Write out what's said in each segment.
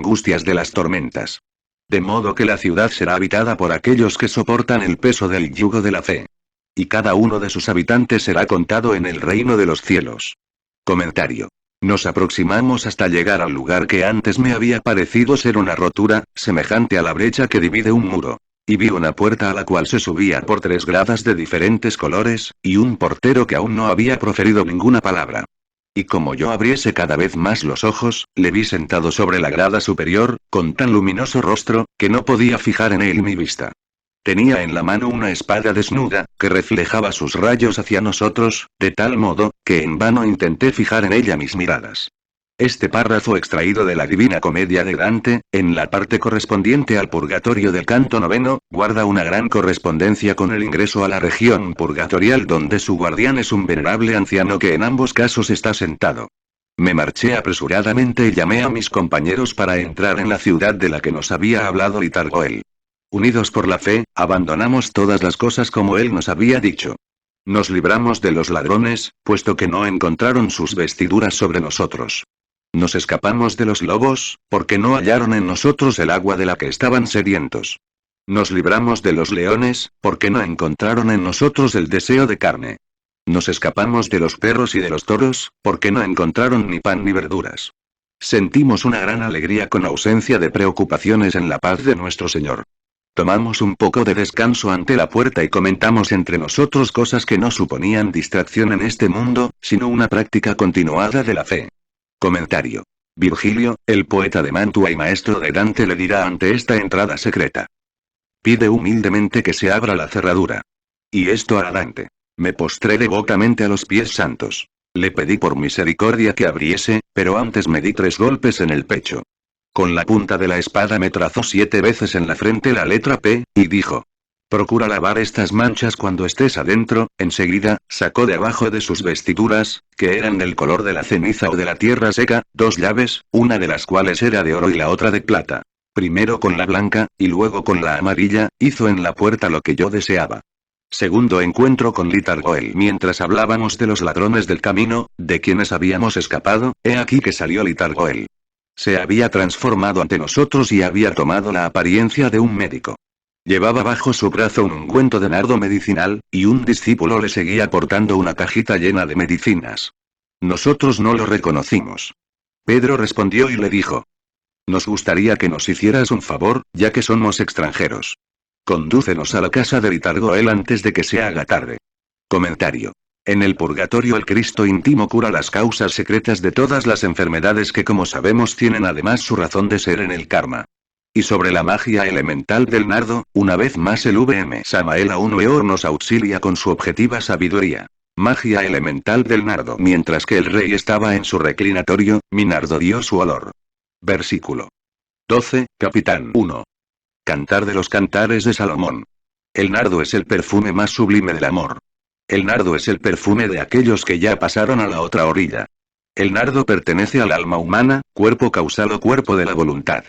angustias de las tormentas. De modo que la ciudad será habitada por aquellos que soportan el peso del yugo de la fe. Y cada uno de sus habitantes será contado en el reino de los cielos. Comentario. Nos aproximamos hasta llegar al lugar que antes me había parecido ser una rotura, semejante a la brecha que divide un muro. Y vi una puerta a la cual se subía por 3 gradas de diferentes colores, y un portero que aún no había proferido ninguna palabra. Y como yo abriese cada vez más los ojos, le vi sentado sobre la grada superior, con tan luminoso rostro, que no podía fijar en él mi vista. Tenía en la mano una espada desnuda, que reflejaba sus rayos hacia nosotros, de tal modo, que en vano intenté fijar en ella mis miradas. Este párrafo extraído de la Divina Comedia de Dante, en la parte correspondiente al Purgatorio del canto 9, guarda una gran correspondencia con el ingreso a la región purgatorial donde su guardián es un venerable anciano que en ambos casos está sentado. Me marché apresuradamente y llamé a mis compañeros para entrar en la ciudad de la que nos había hablado Litargoel. Unidos por la fe, abandonamos todas las cosas como él nos había dicho. Nos libramos de los ladrones, puesto que no encontraron sus vestiduras sobre nosotros. Nos escapamos de los lobos, porque no hallaron en nosotros el agua de la que estaban sedientos. Nos libramos de los leones, porque no encontraron en nosotros el deseo de carne. Nos escapamos de los perros y de los toros, porque no encontraron ni pan ni verduras. Sentimos una gran alegría con ausencia de preocupaciones en la paz de nuestro Señor. Tomamos un poco de descanso ante la puerta y comentamos entre nosotros cosas que no suponían distracción en este mundo, sino una práctica continuada de la fe. Comentario. Virgilio, el poeta de Mantua y maestro de Dante, le dirá ante esta entrada secreta: pide humildemente que se abra la cerradura. Y esto hará Dante. Me postré devotamente a los pies santos. Le pedí por misericordia que abriese, pero antes me di 3 golpes en el pecho. Con la punta de la espada me trazó 7 veces en la frente la letra P, y dijo: procura lavar estas manchas cuando estés adentro. Enseguida, sacó de abajo de sus vestiduras, que eran del color de la ceniza o de la tierra seca, 2 llaves, una de las cuales era de oro y la otra de plata. Primero con la blanca, y luego con la amarilla, hizo en la puerta lo que yo deseaba. Segundo encuentro con Litargoel. Mientras hablábamos de los ladrones del camino, de quienes habíamos escapado, he aquí que salió Litargoel. Se había transformado ante nosotros y había tomado la apariencia de un médico. Llevaba bajo su brazo un ungüento de nardo medicinal, y un discípulo le seguía portando una cajita llena de medicinas. Nosotros no lo reconocimos. Pedro respondió y le dijo: nos gustaría que nos hicieras un favor, ya que somos extranjeros. Condúcenos a la casa de Litargoel antes de que se haga tarde. Comentario. En el purgatorio el Cristo íntimo cura las causas secretas de todas las enfermedades que, como sabemos, tienen además su razón de ser en el karma. Y sobre la magia elemental del nardo, una vez más el VM Samael aún Weor nos auxilia con su objetiva sabiduría. Magia elemental del nardo. Mientras que el rey estaba en su reclinatorio, mi nardo dio su olor. Versículo 12, Capitán 1. Cantar de los cantares de Salomón. El nardo es el perfume más sublime del amor. El nardo es el perfume de aquellos que ya pasaron a la otra orilla. El nardo pertenece al alma humana, cuerpo causal o cuerpo de la voluntad.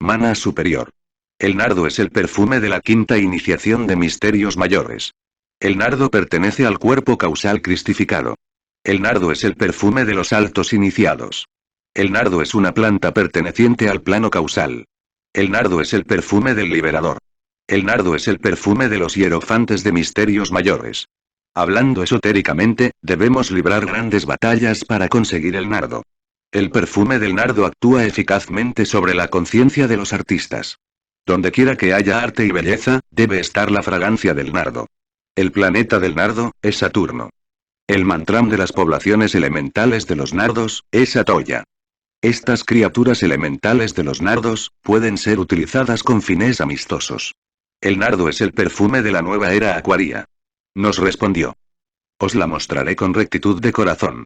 Mana superior. El nardo es el perfume de la quinta iniciación de misterios mayores. El nardo pertenece al cuerpo causal cristificado. El nardo es el perfume de los altos iniciados. El nardo es una planta perteneciente al plano causal. El nardo es el perfume del liberador. El nardo es el perfume de los hierofantes de misterios mayores. Hablando esotéricamente, debemos librar grandes batallas para conseguir el nardo. El perfume del nardo actúa eficazmente sobre la conciencia de los artistas. Donde quiera que haya arte y belleza, debe estar la fragancia del nardo. El planeta del nardo es Saturno. El mantram de las poblaciones elementales de los nardos es Atoya. Estas criaturas elementales de los nardos pueden ser utilizadas con fines amistosos. El nardo es el perfume de la nueva era acuaria. Nos respondió: os la mostraré con rectitud de corazón.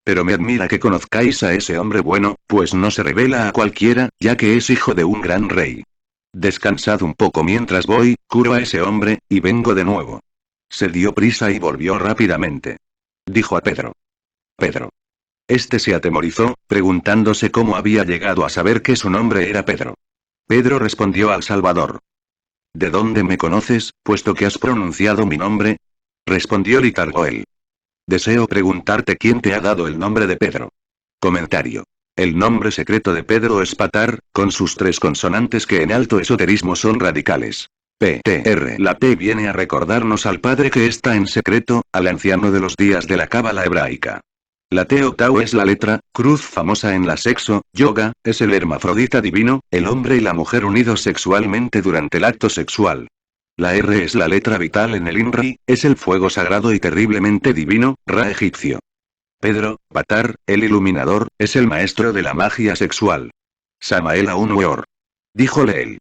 Pero me admira que conozcáis a ese hombre bueno, pues no se revela a cualquiera, ya que es hijo de un gran rey. Descansad un poco mientras voy, curo a ese hombre, y vengo de nuevo. Se dio prisa y volvió rápidamente. Dijo a Pedro. Pedro. Este se atemorizó, preguntándose cómo había llegado a saber que su nombre era Pedro. Pedro respondió al Salvador: ¿de dónde me conoces, puesto que has pronunciado mi nombre? Respondió Litargoel: deseo preguntarte quién te ha dado el nombre de Pedro. Comentario. El nombre secreto de Pedro es Patar, con sus 3 consonantes que en alto esoterismo son radicales. PTR. La P viene a recordarnos al Padre que está en secreto, al anciano de los días de la cábala hebraica. La T o Tau es la letra, cruz famosa en la sexo, yoga, es el hermafrodita divino, el hombre y la mujer unidos sexualmente durante el acto sexual. La R es la letra vital en el INRI, es el fuego sagrado y terriblemente divino, Ra egipcio. Pedro, Patar, el iluminador, es el maestro de la magia sexual. Samael aún Weor. Díjole él.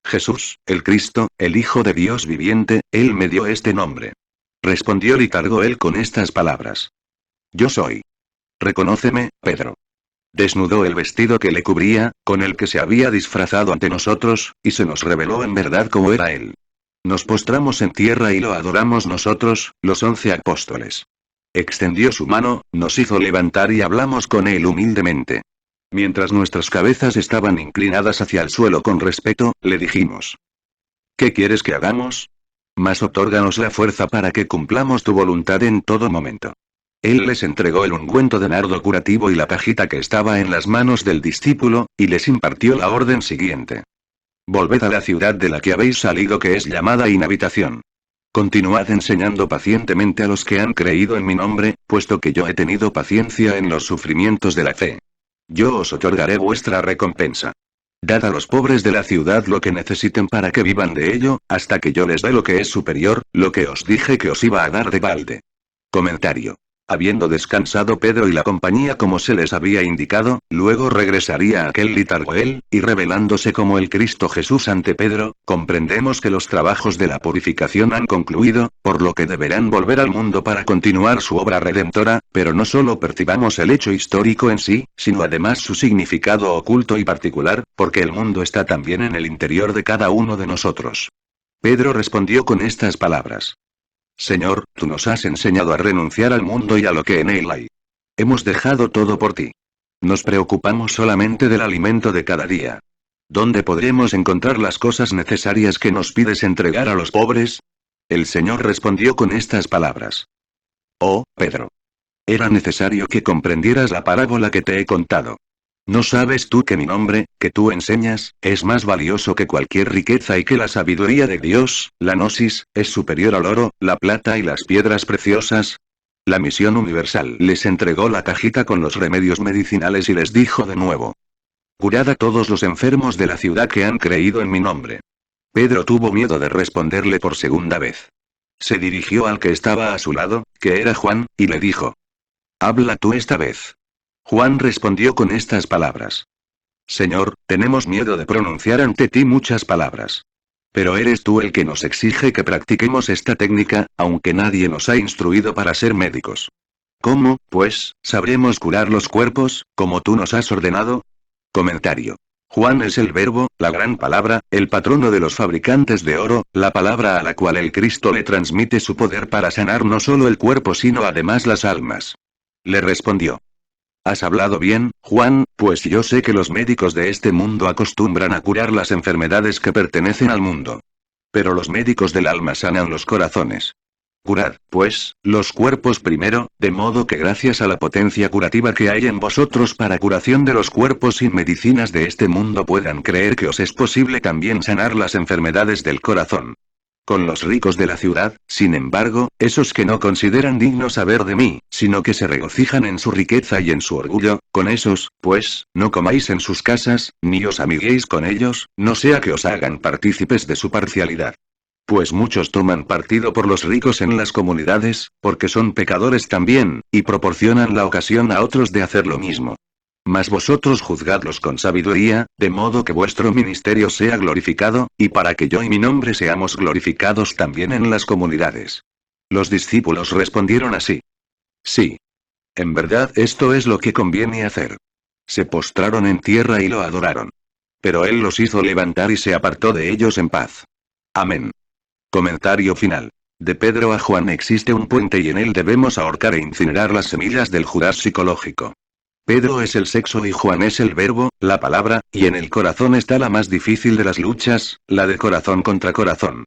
Jesús, el Cristo, el Hijo de Dios viviente, él me dio este nombre. Respondió Litargoel con estas palabras. Yo soy. Reconóceme, Pedro. Desnudó el vestido que le cubría, con el que se había disfrazado ante nosotros, y se nos reveló en verdad cómo era él. Nos postramos en tierra y lo adoramos nosotros, los 11 apóstoles. Extendió su mano, nos hizo levantar y hablamos con él humildemente. Mientras nuestras cabezas estaban inclinadas hacia el suelo con respeto, le dijimos. ¿Qué quieres que hagamos? Mas otórganos la fuerza para que cumplamos tu voluntad en todo momento. Él les entregó el ungüento de nardo curativo y la cajita que estaba en las manos del discípulo, y les impartió la orden siguiente. Volved a la ciudad de la que habéis salido que es llamada inhabitación. Continuad enseñando pacientemente a los que han creído en mi nombre, puesto que yo he tenido paciencia en los sufrimientos de la fe. Yo os otorgaré vuestra recompensa. Dad a los pobres de la ciudad lo que necesiten para que vivan de ello, hasta que yo les dé lo que es superior, lo que os dije que os iba a dar de balde. Comentario. Habiendo descansado Pedro y la compañía como se les había indicado, luego regresaría a aquel Litargoel, y revelándose como el Cristo Jesús ante Pedro, comprendemos que los trabajos de la purificación han concluido, por lo que deberán volver al mundo para continuar su obra redentora, pero no solo percibamos el hecho histórico en sí, sino además su significado oculto y particular, porque el mundo está también en el interior de cada uno de nosotros. Pedro respondió con estas palabras. Señor, tú nos has enseñado a renunciar al mundo y a lo que en él hay. Hemos dejado todo por ti. Nos preocupamos solamente del alimento de cada día. ¿Dónde podremos encontrar las cosas necesarias que nos pides entregar a los pobres? El Señor respondió con estas palabras. Oh, Pedro. Era necesario que comprendieras la parábola que te he contado. ¿No sabes tú que mi nombre, que tú enseñas, es más valioso que cualquier riqueza y que la sabiduría de Dios, la gnosis, es superior al oro, la plata y las piedras preciosas? La misión universal les entregó la cajita con los remedios medicinales y les dijo de nuevo. Curad a todos los enfermos de la ciudad que han creído en mi nombre. Pedro tuvo miedo de responderle por segunda vez. Se dirigió al que estaba a su lado, que era Juan, y le dijo. Habla tú esta vez. Juan respondió con estas palabras. Señor, tenemos miedo de pronunciar ante ti muchas palabras. Pero eres tú el que nos exige que practiquemos esta técnica, aunque nadie nos ha instruido para ser médicos. ¿Cómo, pues, sabremos curar los cuerpos, como tú nos has ordenado? Comentario. Juan es el verbo, la gran palabra, el patrono de los fabricantes de oro, la palabra a la cual el Cristo le transmite su poder para sanar no solo el cuerpo sino además las almas. Le respondió. Has hablado bien, Juan, pues yo sé que los médicos de este mundo acostumbran a curar las enfermedades que pertenecen al mundo. Pero los médicos del alma sanan los corazones. Curad, pues, los cuerpos primero, de modo que gracias a la potencia curativa que hay en vosotros para curación de los cuerpos sin medicinas de este mundo puedan creer que os es posible también sanar las enfermedades del corazón. Con los ricos de la ciudad, sin embargo, esos que no consideran digno saber de mí, sino que se regocijan en su riqueza y en su orgullo, con esos, pues, no comáis en sus casas, ni os amiguéis con ellos, no sea que os hagan partícipes de su parcialidad. Pues muchos toman partido por los ricos en las comunidades, porque son pecadores también, y proporcionan la ocasión a otros de hacer lo mismo. Mas vosotros juzgadlos con sabiduría, de modo que vuestro ministerio sea glorificado, y para que yo y mi nombre seamos glorificados también en las comunidades. Los discípulos respondieron así. Sí. En verdad esto es lo que conviene hacer. Se postraron en tierra y lo adoraron. Pero él los hizo levantar y se apartó de ellos en paz. Amén. Comentario final. De Pedro a Juan existe un puente y en él debemos ahorcar e incinerar las semillas del Judas psicológico. Pedro es el sexo y Juan es el verbo, la palabra, y en el corazón está la más difícil de las luchas, la de corazón contra corazón.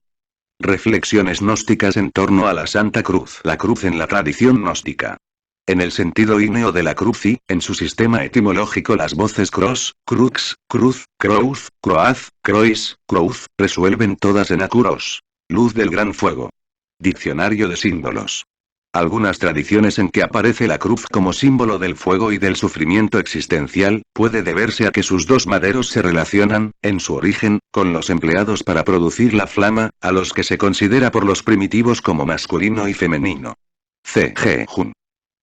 Reflexiones gnósticas en torno a la Santa Cruz. La cruz en la tradición gnóstica. En el sentido ígneo de la cruz y, en su sistema etimológico las voces cross, crux, cruz, crouz, croaz, crois, crouz, resuelven todas en acuros. Luz del gran fuego. Diccionario de símbolos. Algunas tradiciones en que aparece la cruz como símbolo del fuego y del sufrimiento existencial, puede deberse a que sus dos maderos se relacionan, en su origen, con los empleados para producir la flama, a los que se considera por los primitivos como masculino y femenino. C. G. Jun.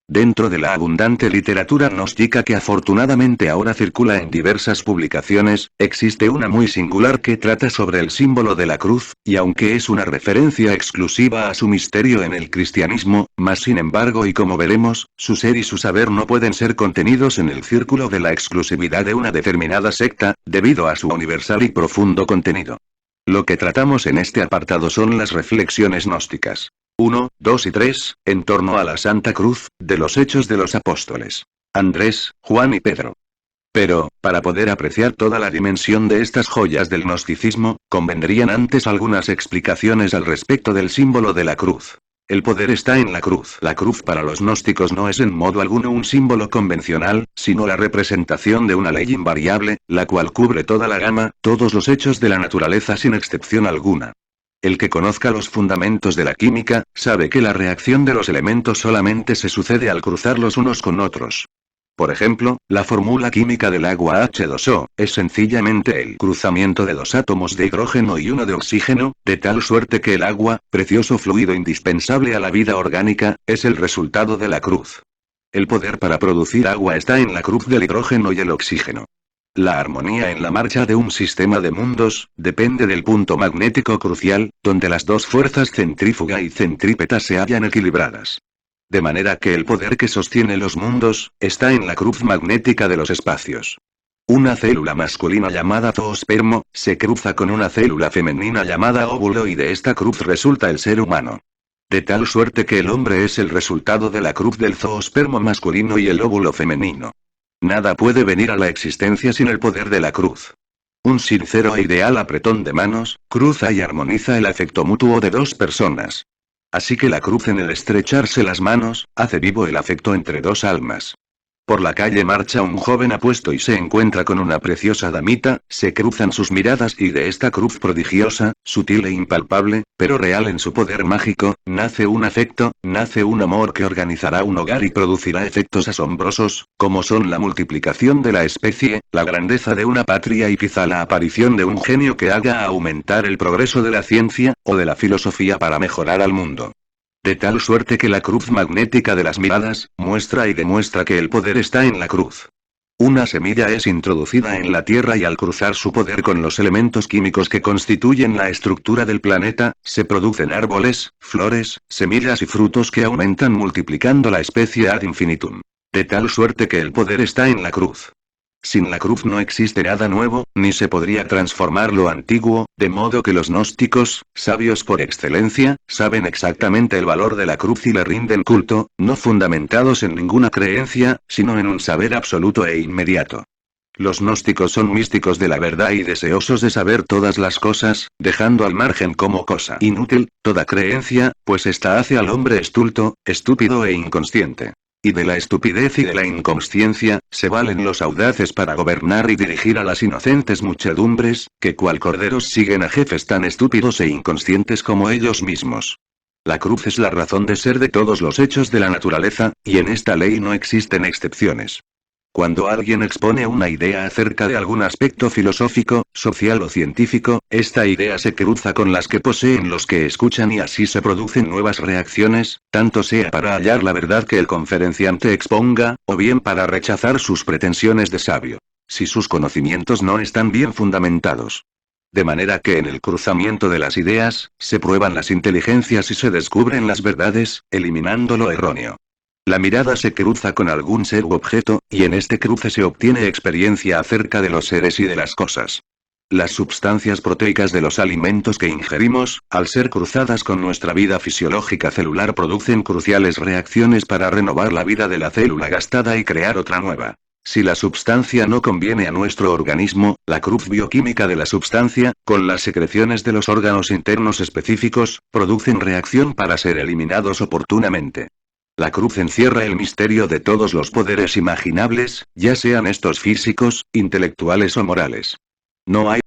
Dentro de la abundante literatura gnóstica que afortunadamente ahora circula en diversas publicaciones, existe una muy singular que trata sobre el símbolo de la cruz, y aunque es una referencia exclusiva a su misterio en el cristianismo, mas sin embargo y como veremos, su ser y su saber no pueden ser contenidos en el círculo de la exclusividad de una determinada secta, debido a su universal y profundo contenido. Lo que tratamos en este apartado son las reflexiones gnósticas. 1, 2 y 3, en torno a la Santa Cruz, de los Hechos de los Apóstoles. Andrés, Juan y Pedro. Pero, para poder apreciar toda la dimensión de estas joyas del gnosticismo, convendrían antes algunas explicaciones al respecto del símbolo de la cruz. El poder está en la cruz. La cruz para los gnósticos no es en modo alguno un símbolo convencional, sino la representación de una ley invariable, la cual cubre toda la gama, todos los hechos de la naturaleza sin excepción alguna. El que conozca los fundamentos de la química, sabe que la reacción de los elementos solamente se sucede al cruzarlos unos con otros. Por ejemplo, la fórmula química del agua H2O, es sencillamente el cruzamiento de dos átomos de hidrógeno y uno de oxígeno, de tal suerte que el agua, precioso fluido indispensable a la vida orgánica, es el resultado de la cruz. El poder para producir agua está en la cruz del hidrógeno y el oxígeno. La armonía en la marcha de un sistema de mundos, depende del punto magnético crucial, donde las dos fuerzas centrífuga y centrípeta se hallan equilibradas. De manera que el poder que sostiene los mundos, está en la cruz magnética de los espacios. Una célula masculina llamada zoospermo, se cruza con una célula femenina llamada óvulo y de esta cruz resulta el ser humano. De tal suerte que el hombre es el resultado de la cruz del zoospermo masculino y el óvulo femenino. Nada puede venir a la existencia sin el poder de la cruz. Un sincero e ideal apretón de manos, cruza y armoniza el afecto mutuo de dos personas. Así que la cruz en el estrecharse las manos, hace vivo el afecto entre dos almas. Por la calle marcha un joven apuesto y se encuentra con una preciosa damita, se cruzan sus miradas y de esta cruz prodigiosa, sutil e impalpable, pero real en su poder mágico, nace un afecto, nace un amor que organizará un hogar y producirá efectos asombrosos, como son la multiplicación de la especie, la grandeza de una patria y quizá la aparición de un genio que haga aumentar el progreso de la ciencia, o de la filosofía para mejorar al mundo. De tal suerte que la cruz magnética de las miradas, muestra y demuestra que el poder está en la cruz. Una semilla es introducida en la Tierra y al cruzar su poder con los elementos químicos que constituyen la estructura del planeta, se producen árboles, flores, semillas y frutos que aumentan multiplicando la especie ad infinitum. De tal suerte que el poder está en la cruz. Sin la cruz no existe nada nuevo, ni se podría transformar lo antiguo, de modo que los gnósticos, sabios por excelencia, saben exactamente el valor de la cruz y le rinden culto, no fundamentados en ninguna creencia, sino en un saber absoluto e inmediato. Los gnósticos son místicos de la verdad y deseosos de saber todas las cosas, dejando al margen como cosa inútil, toda creencia, pues ésta hace al hombre estulto, estúpido e inconsciente. Y de la estupidez y de la inconsciencia, se valen los audaces para gobernar y dirigir a las inocentes muchedumbres, que cual corderos siguen a jefes tan estúpidos e inconscientes como ellos mismos. La cruz es la razón de ser de todos los hechos de la naturaleza, y en esta ley no existen excepciones. Cuando alguien expone una idea acerca de algún aspecto filosófico, social o científico, esta idea se cruza con las que poseen los que escuchan y así se producen nuevas reacciones, tanto sea para hallar la verdad que el conferenciante exponga, o bien para rechazar sus pretensiones de sabio. Si sus conocimientos no están bien fundamentados. De manera que en el cruzamiento de las ideas, se prueban las inteligencias y se descubren las verdades, eliminando lo erróneo. La mirada se cruza con algún ser u objeto, y en este cruce se obtiene experiencia acerca de los seres y de las cosas. Las sustancias proteicas de los alimentos que ingerimos, al ser cruzadas con nuestra vida fisiológica celular producen cruciales reacciones para renovar la vida de la célula gastada y crear otra nueva. Si la sustancia no conviene a nuestro organismo, la cruz bioquímica de la sustancia, con las secreciones de los órganos internos específicos, producen reacción para ser eliminados oportunamente. La cruz encierra el misterio de todos los poderes imaginables, ya sean estos físicos, intelectuales o morales. No hay